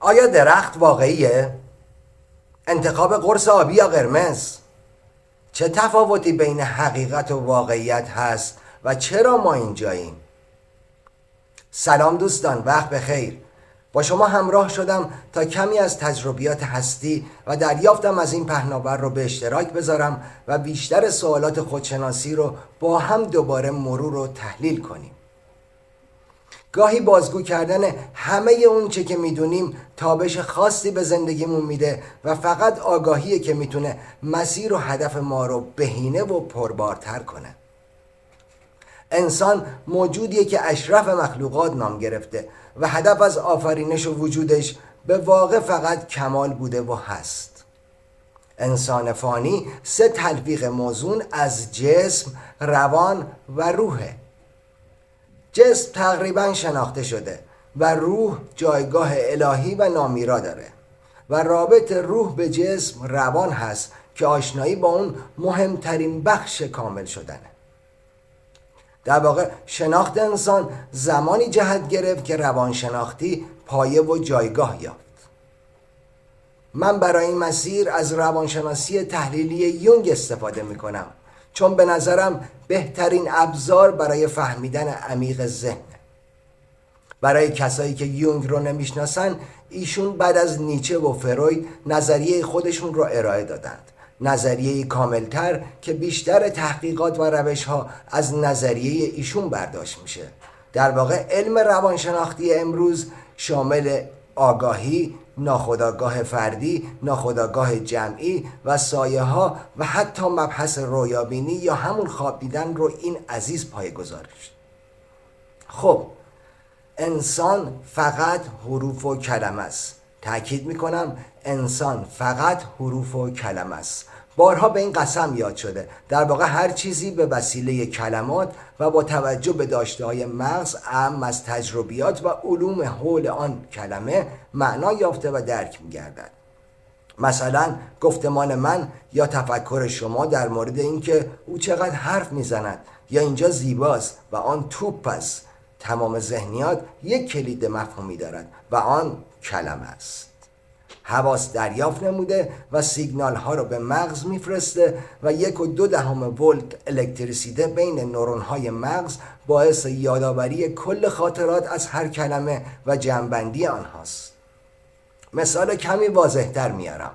آیا درخت واقعیه؟ انتخاب قرص آبی یا قرمز؟ چه تفاوتی بین حقیقت و واقعیت هست و چرا ما اینجاییم؟ سلام دوستان، وقت بخیر. با شما همراه شدم تا کمی از تجربیات هستی و دریافتم از این پهناور رو به اشتراک بذارم و بیشتر سوالات خودشناسی رو با هم دوباره مرور و تحلیل کنیم. گاهی بازگو کردن همه اون چه که میدونیم تابش خاصی به زندگیمون میده و فقط آگاهیه که میتونه مسیر و هدف ما رو بهینه و پربارتر کنه. انسان موجودیه که اشرف مخلوقات نام گرفته و هدف از آفرینش و وجودش به واقع فقط کمال بوده و هست. انسان فانی 3 تلفیق موزون از جسم، روان و روحه. جسم تقریبا شناخته شده و روح جایگاه الهی و نامیرا داره و رابط روح به جسم روان هست که آشنایی با اون مهمترین بخش کامل شدنه. در واقع شناخت انسان زمانی جهت گرفت که روانشناختی پایه و جایگاه یافت. من برای این مسیر از روانشناسی تحلیلی یونگ استفاده میکنم چون به نظرم بهترین ابزار برای فهمیدن عمیق ذهنه. برای کسایی که یونگ رو نمیشناسن، ایشون بعد از نیچه و فروید نظریه خودشون رو ارائه دادند. نظریه کاملتر که بیشتر تحقیقات و روش‌ها از نظریه ایشون برداشت میشه. در واقع علم روانشناختی امروز شامل آگاهی، ناخودآگاه فردی، ناخودآگاه جمعی و سایه ها و حتی مبحث رویابینی یا همون خواب دیدن رو این عزیز پایه‌گذاری شد. خب انسان فقط حروف و کلمه است. تأکید میکنم انسان فقط حروف و کلمه است. بارها به این قسم یاد شده. در واقع هر چیزی به وسیله کلمات و با توجه به داشته‌های مغز اعم از تجربیات و علوم حول آن کلمه معنا یافته و درک می‌گردد. مثلا گفتمان من یا تفکر شما در مورد اینکه او چقدر حرف میزند یا اینجا زیباست و آن توپ است. تمام ذهنیات یک کلید مفهومی دارد و آن کلمه است. حواس دریافت نموده و سیگنال ها رو به مغز میفرسته و 1.2 ولت الکتریسیته بین نورون های مغز باعث یادآوری کل خاطرات از هر کلمه و جمع‌بندی آنهاست. مثال کمی واضح تر میارم.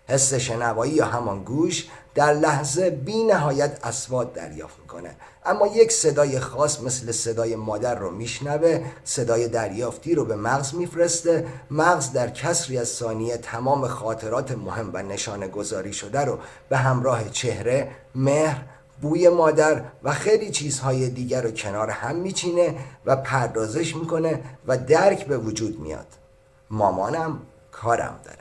حس شنوایی یا همان گوش در لحظه بی نهایت اصوات دریافت میکنه، اما یک صدای خاص مثل صدای مادر رو میشنوه، صدای دریافتی رو به مغز میفرسته. مغز در کسری از ثانیه تمام خاطرات مهم و نشانه گذاری شده رو به همراه چهره، مهر، بوی مادر و خیلی چیزهای دیگر رو کنار هم میچینه و پردازش میکنه و درک به وجود میاد. مامانم کارم داره.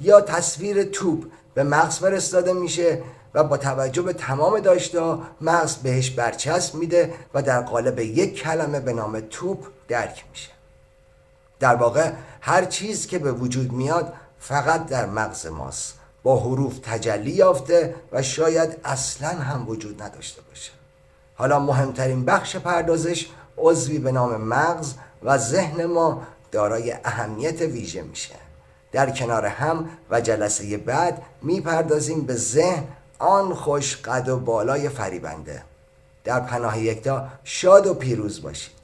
یا تصویر توپ به مغز فرستاده میشه و با توجه به تمام داشته‌ها مغز بهش برچسب میده و در قالب یک کلمه به نام توپ درک میشه. در واقع هر چیز که به وجود میاد فقط در مغز ماست، با حروف تجلی یافته و شاید اصلاً هم وجود نداشته باشه. حالا مهمترین بخش پردازش عضوی به نام مغز و ذهن ما دارای اهمیت ویژه میشه. در کنار هم و جلسه بعد میپردازیم به ذهن، آن خوش قد و بالای فریبنده. در پناه یکتا شاد و پیروز باشید.